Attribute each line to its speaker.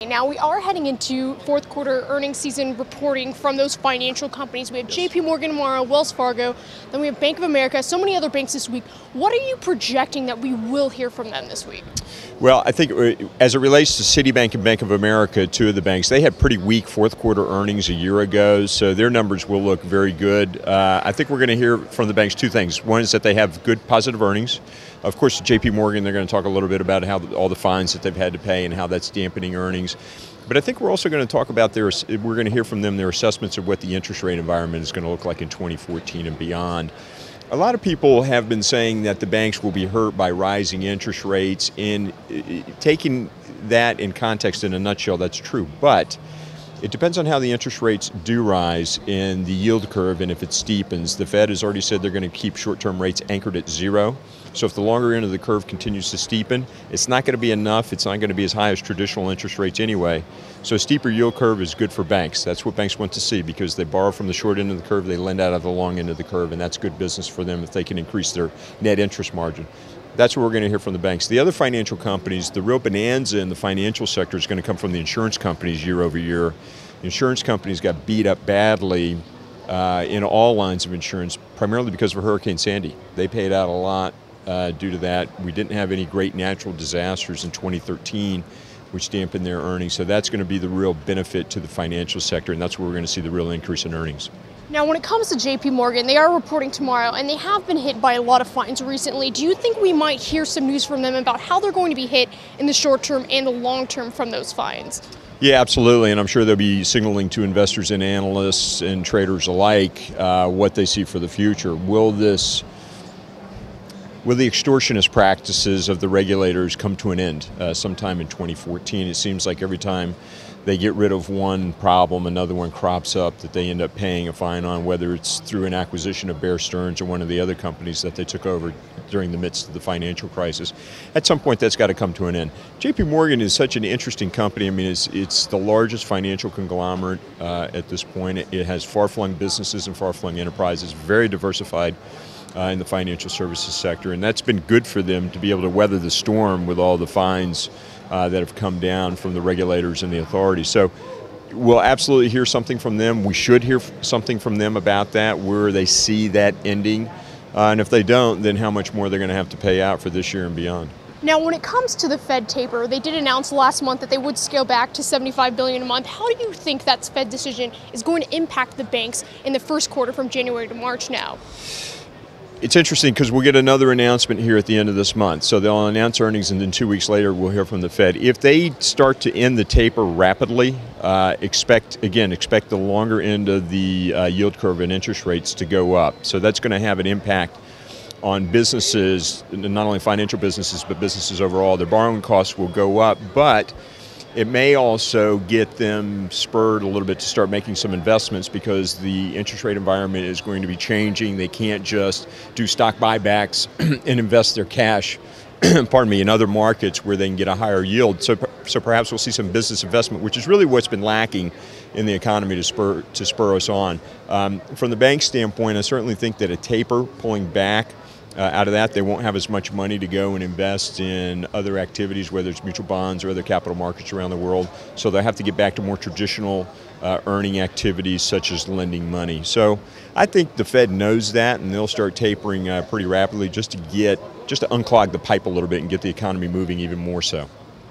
Speaker 1: Now we are heading into fourth quarter earnings season reporting from those financial companies. We have JPMorgan tomorrow, Wells Fargo, then we have Bank of America, so many other banks this week. What are you projecting that we will hear from them this week?
Speaker 2: Well, I think as it relates to Citibank and Bank of America, two of the banks, they had pretty weak fourth quarter earnings a year ago, so their numbers will look very good. I think we're going to hear from the banks two things. One is that they have good positive earnings. Of course, JPMorgan, they're going to talk a little bit about how all the fines that they've had to pay and how that's dampening earnings. But I think we're also going to talk about we're going to hear from them their assessments of what the interest rate environment is going to look like in 2014 and beyond. A lot of people have been saying that the banks will be hurt by rising interest rates. In taking that in context, in a nutshell, that's true. But it depends on how the interest rates do rise in the yield curve and if it steepens. The Fed has already said they're going to keep short-term rates anchored at zero. So if the longer end of the curve continues to steepen, it's not going to be enough. It's not going to be as high as traditional interest rates anyway. So a steeper yield curve is good for banks. That's what banks want to see because they borrow from the short end of the curve, they lend out of the long end of the curve, and that's good business for them if they can increase their net interest margin. That's what we're going to hear from the banks. The other financial companies, the real bonanza in the financial sector is going to come from the insurance companies year over year. Insurance companies got beat up badly in all lines of insurance, primarily because of Hurricane Sandy. They paid out a lot due to that. We didn't have any great natural disasters in 2013, which dampened their earnings. So that's going to be the real benefit to the financial sector, and that's where we're going to see the real increase in earnings.
Speaker 1: Now, when it comes to JPMorgan, they are reporting tomorrow, and they have been hit by a lot of fines recently. Do you think we might hear some news from them about how they're going to be hit in the short term and the long term from those fines?
Speaker 2: Yeah, absolutely, and I'm sure they'll be signaling to investors and analysts and traders alike what they see for the future. Will the extortionist practices of the regulators come to an end sometime in 2014? It seems like every time they get rid of one problem, another one crops up that they end up paying a fine on, whether it's through an acquisition of Bear Stearns or one of the other companies that they took over during the midst of the financial crisis. At some point, that's got to come to an end. JPMorgan is such an interesting company. I mean, it's the largest financial conglomerate at this point. It has far-flung businesses and far-flung enterprises, very diversified in the financial services sector, and that's been good for them to be able to weather the storm with all the fines that have come down from the regulators and the authorities. So we'll absolutely hear something from them. We should hear something from them about that, where they see that ending. And if they don't, then how much more they're going to have to pay out for this year and beyond.
Speaker 1: Now, when it comes to the Fed taper, they did announce last month that they would scale back to $75 billion a month. How do you think that Fed decision is going to impact the banks in the first quarter from January to March now?
Speaker 2: It's interesting because we'll get another announcement here at the end of this month. So they'll announce earnings, and then 2 weeks later we'll hear from the Fed. If they start to end the taper rapidly, expect the longer end of the yield curve and interest rates to go up. So that's going to have an impact on businesses, not only financial businesses, but businesses overall. Their borrowing costs will go up, but it may also get them spurred a little bit to start making some investments because the interest rate environment is going to be changing. They can't just do stock buybacks and invest their cash pardon me, in other markets where they can get a higher yield. So perhaps we'll see some business investment, which is really what's been lacking in the economy to spur us on. From the bank standpoint, I certainly think that a taper pulling back out of that, they won't have as much money to go and invest in other activities, whether it's mutual bonds or other capital markets around the world. So they'll have to get back to more traditional earning activities such as lending money. So I think the Fed knows that, and they'll start tapering pretty rapidly just to unclog the pipe a little bit and get the economy moving even more so.